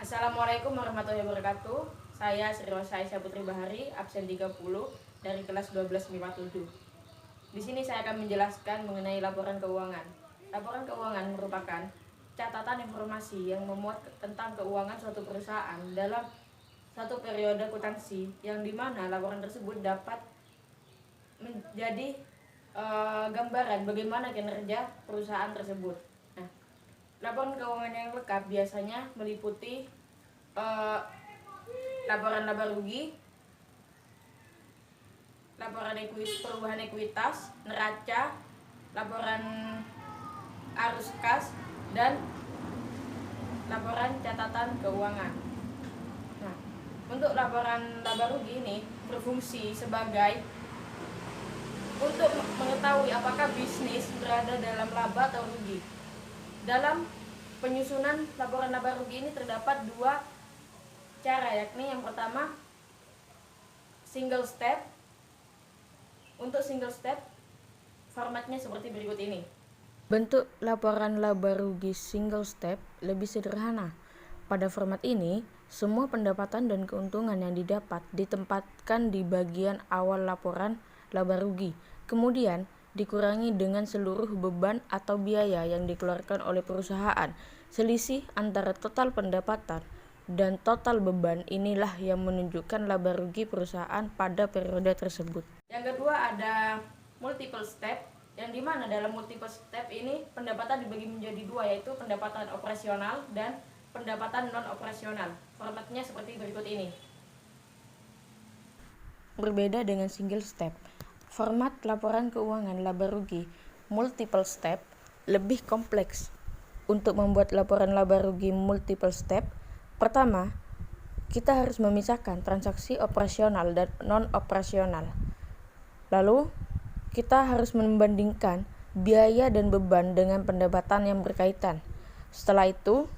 Assalamualaikum warahmatullahi wabarakatuh. Saya Sri Rosa Aisyah Putri Bahari, absen 30 dari kelas 12 MIPA 7. Di sini saya akan menjelaskan mengenai laporan keuangan. Laporan keuangan merupakan catatan informasi yang memuat tentang keuangan suatu perusahaan dalam satu periode akuntansi, yang dimana laporan tersebut dapat menjadi gambaran bagaimana kinerja perusahaan tersebut. Nah, laporan keuangan yang lengkap biasanya meliputi laporan laba rugi, laporan perubahan ekuitas, neraca, laporan arus kas, dan laporan catatan keuangan. Nah, untuk laporan laba rugi ini berfungsi sebagai untuk mengetahui apakah bisnis berada dalam laba atau rugi. Dalam penyusunan laporan laba rugi ini terdapat dua cara, yakni yang pertama single step. Untuk single step formatnya seperti berikut ini. Bentuk laporan laba rugi single step lebih sederhana. Pada format ini, semua pendapatan dan keuntungan yang didapat ditempatkan di bagian awal laporan laba rugi, kemudian dikurangi dengan seluruh beban atau biaya yang dikeluarkan oleh perusahaan. Selisih antara total pendapatan dan total beban inilah yang menunjukkan laba rugi perusahaan pada periode tersebut. Yang kedua ada multiple step, yang dimana dalam multiple step ini pendapatan dibagi menjadi dua, yaitu pendapatan operasional dan pendapatan non operasional. Formatnya seperti berikut ini. Berbeda dengan single step, format laporan keuangan laba rugi multiple step lebih kompleks. Untuk membuat laporan laba rugi multiple step, pertama, kita harus memisahkan transaksi operasional dan non-operasional. Lalu, kita harus membandingkan biaya dan beban dengan pendapatan yang berkaitan. Setelah itu,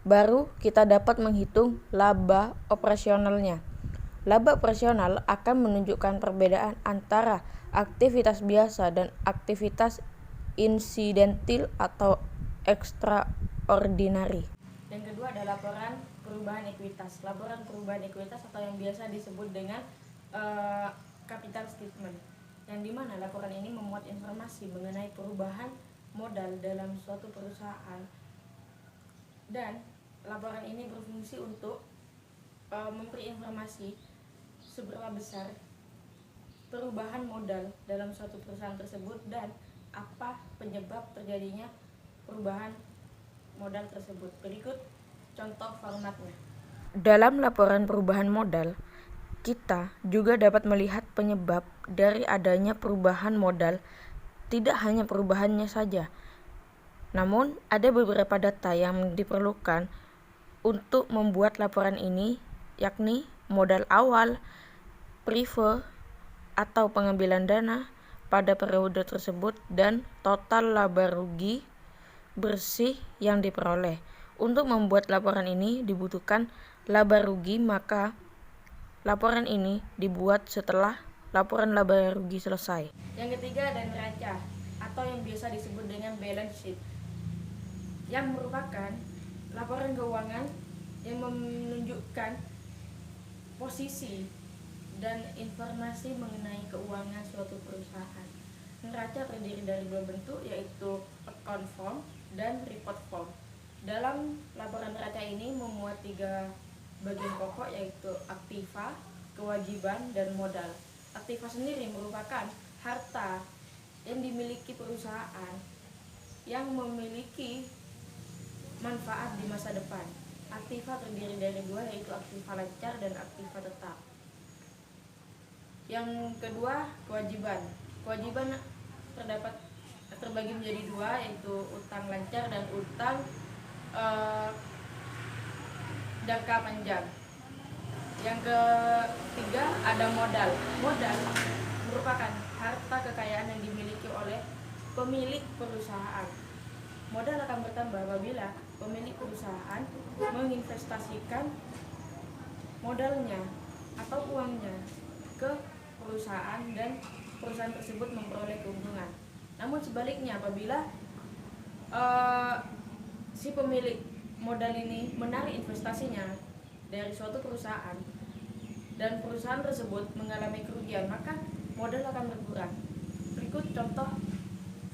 baru kita dapat menghitung laba operasionalnya. Laba operasional akan menunjukkan perbedaan antara aktivitas biasa dan aktivitas insidentil atau extraordinary. Yang kedua ada laporan perubahan ekuitas. Laporan perubahan ekuitas atau yang biasa disebut dengan capital statement, yang dimana laporan ini memuat informasi mengenai perubahan modal dalam suatu perusahaan, dan laporan ini berfungsi untuk memberi informasi seberapa besar perubahan modal dalam suatu perusahaan tersebut dan apa penyebab terjadinya perubahan modal tersebut. Berikut contoh formatnya. Dalam laporan perubahan modal, kita juga dapat melihat penyebab dari adanya perubahan modal, tidak hanya perubahannya saja. Namun, ada beberapa data yang diperlukan untuk membuat laporan ini, yakni modal awal, prive atau pengambilan dana pada periode tersebut, dan total laba rugi bersih yang diperoleh. Untuk membuat laporan ini dibutuhkan laba rugi, maka laporan ini dibuat setelah laporan laba rugi selesai. Yang ketiga ada neraca atau yang biasa disebut dengan balance sheet, yang merupakan laporan keuangan yang menunjukkan posisi dan informasi mengenai keuangan suatu perusahaan. Neraca terdiri dari dua bentuk, yaitu account form dan report form. Dalam laporan neraca ini memuat tiga bagian pokok, yaitu aktiva, kewajiban, dan modal. Aktiva sendiri merupakan harta yang dimiliki perusahaan yang memiliki manfaat di masa depan. Aktiva terdiri dari dua, yaitu aktiva lancar dan aktiva tetap. Yang kedua, kewajiban. Kewajiban terbagi menjadi dua, yaitu utang lancar dan utang jangka panjang. Yang ketiga ada modal. Modal merupakan harta kekayaan yang dimiliki oleh pemilik perusahaan. Modal akan bertambah apabila pemilik perusahaan menginvestasikan modalnya atau uangnya ke perusahaan dan perusahaan tersebut memperoleh keuntungan. Namun sebaliknya, apabila si pemilik modal ini menarik investasinya dari suatu perusahaan dan perusahaan tersebut mengalami kerugian, maka modal akan berkurang. Berikut contoh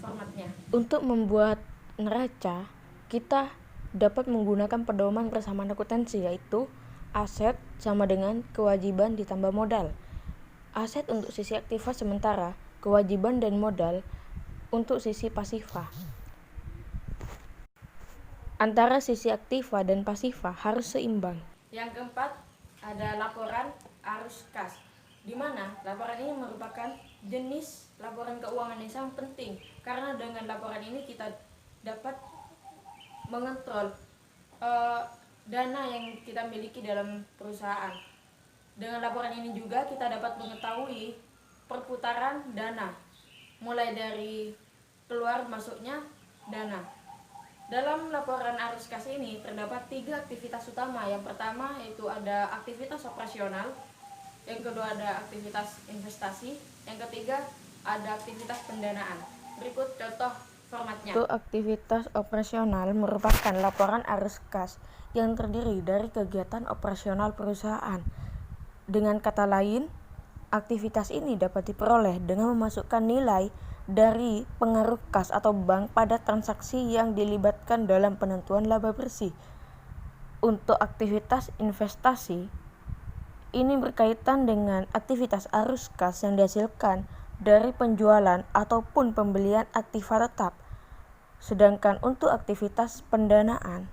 formatnya. Untuk membuat neraca, kita dapat menggunakan pedoman persamaan akuntansi, yaitu aset sama dengan kewajiban ditambah modal. Aset untuk sisi aktiva sementara, kewajiban dan modal untuk sisi pasiva. Antara sisi aktiva dan pasiva harus seimbang. Yang keempat ada laporan arus kas, di mana laporan ini merupakan jenis laporan keuangan yang sangat penting, karena dengan laporan ini kita dapat mengontrol dana yang kita miliki dalam perusahaan. Dengan laporan ini juga kita dapat mengetahui perputaran dana, mulai dari keluar masuknya dana. Dalam laporan arus kas ini terdapat 3 aktivitas utama. Yang pertama yaitu ada aktivitas operasional, yang kedua ada aktivitas investasi, yang ketiga ada aktivitas pendanaan. Berikut contoh formatnya. Untuk aktivitas operasional merupakan laporan arus kas yang terdiri dari kegiatan operasional perusahaan. Dengan kata lain, aktivitas ini dapat diperoleh dengan memasukkan nilai dari pengaruh kas atau bank pada transaksi yang dilibatkan dalam penentuan laba bersih. Untuk aktivitas investasi, ini berkaitan dengan aktivitas arus kas yang dihasilkan dari penjualan ataupun pembelian aktiva tetap. Sedangkan untuk aktivitas pendanaan,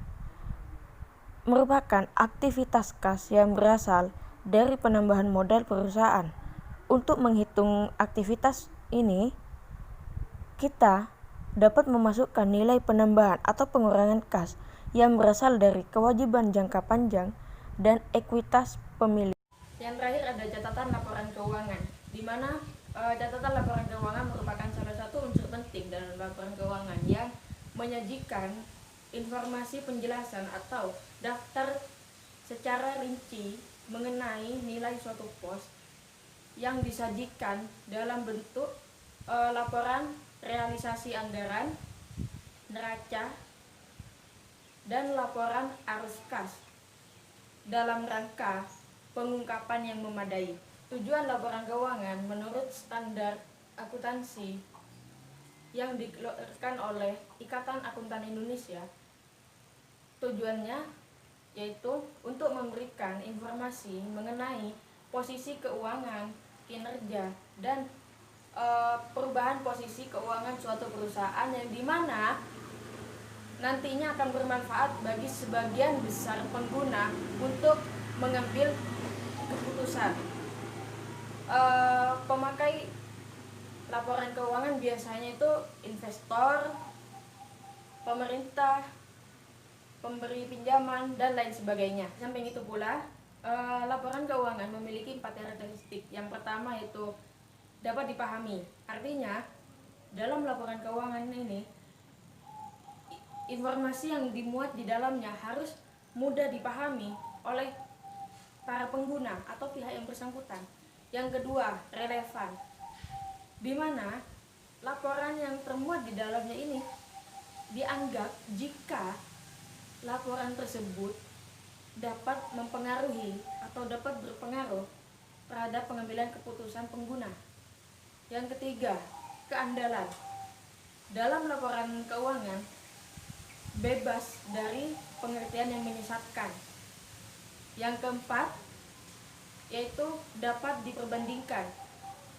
merupakan aktivitas kas yang berasal dari penambahan modal perusahaan. Untuk menghitung aktivitas ini, kita dapat memasukkan nilai penambahan atau pengurangan kas yang berasal dari kewajiban jangka panjang dan ekuitas pemilik. Yang terakhir ada catatan laporan keuangan, di mana catatan laporan keuangan merupakan salah satu unsur penting dalam laporan keuangan yang menyajikan informasi penjelasan atau daftar secara rinci mengenai nilai suatu pos yang disajikan dalam bentuk laporan realisasi anggaran, neraca, dan laporan arus kas dalam rangka pengungkapan yang memadai. Tujuan laporan keuangan menurut standar akuntansi yang dikeluarkan oleh Ikatan Akuntan Indonesia, tujuannya yaitu untuk memberikan informasi mengenai posisi keuangan, kinerja, dan perubahan posisi keuangan suatu perusahaan yang dimana nantinya akan bermanfaat bagi sebagian besar pengguna untuk mengambil keputusan. Pemakai laporan keuangan biasanya itu investor, pemerintah, pemberi pinjaman, dan lain sebagainya. Samping itu pula, laporan keuangan memiliki 4 karakteristik. Yang pertama yaitu dapat dipahami. Artinya, dalam laporan keuangan ini, informasi yang dimuat di dalamnya harus mudah dipahami oleh para pengguna atau pihak yang bersangkutan. Yang kedua, relevan, di mana laporan yang termuat di dalamnya ini dianggap jika laporan tersebut dapat mempengaruhi atau dapat berpengaruh terhadap pengambilan keputusan pengguna. Yang ketiga, keandalan. Dalam laporan keuangan bebas dari pengertian yang menyesatkan. Yang keempat, yaitu dapat diperbandingkan.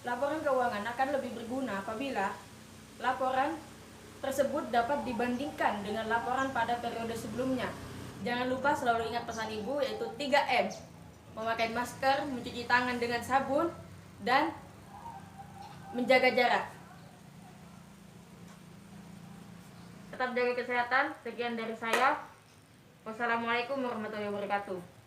Laporan keuangan akan lebih berguna apabila laporan tersebut dapat dibandingkan dengan laporan pada periode sebelumnya. Jangan lupa selalu ingat pesan ibu, yaitu 3M. Memakai masker, mencuci tangan dengan sabun, dan menjaga jarak. Tetap jaga kesehatan. Sekian dari saya. Wassalamualaikum warahmatullahi wabarakatuh.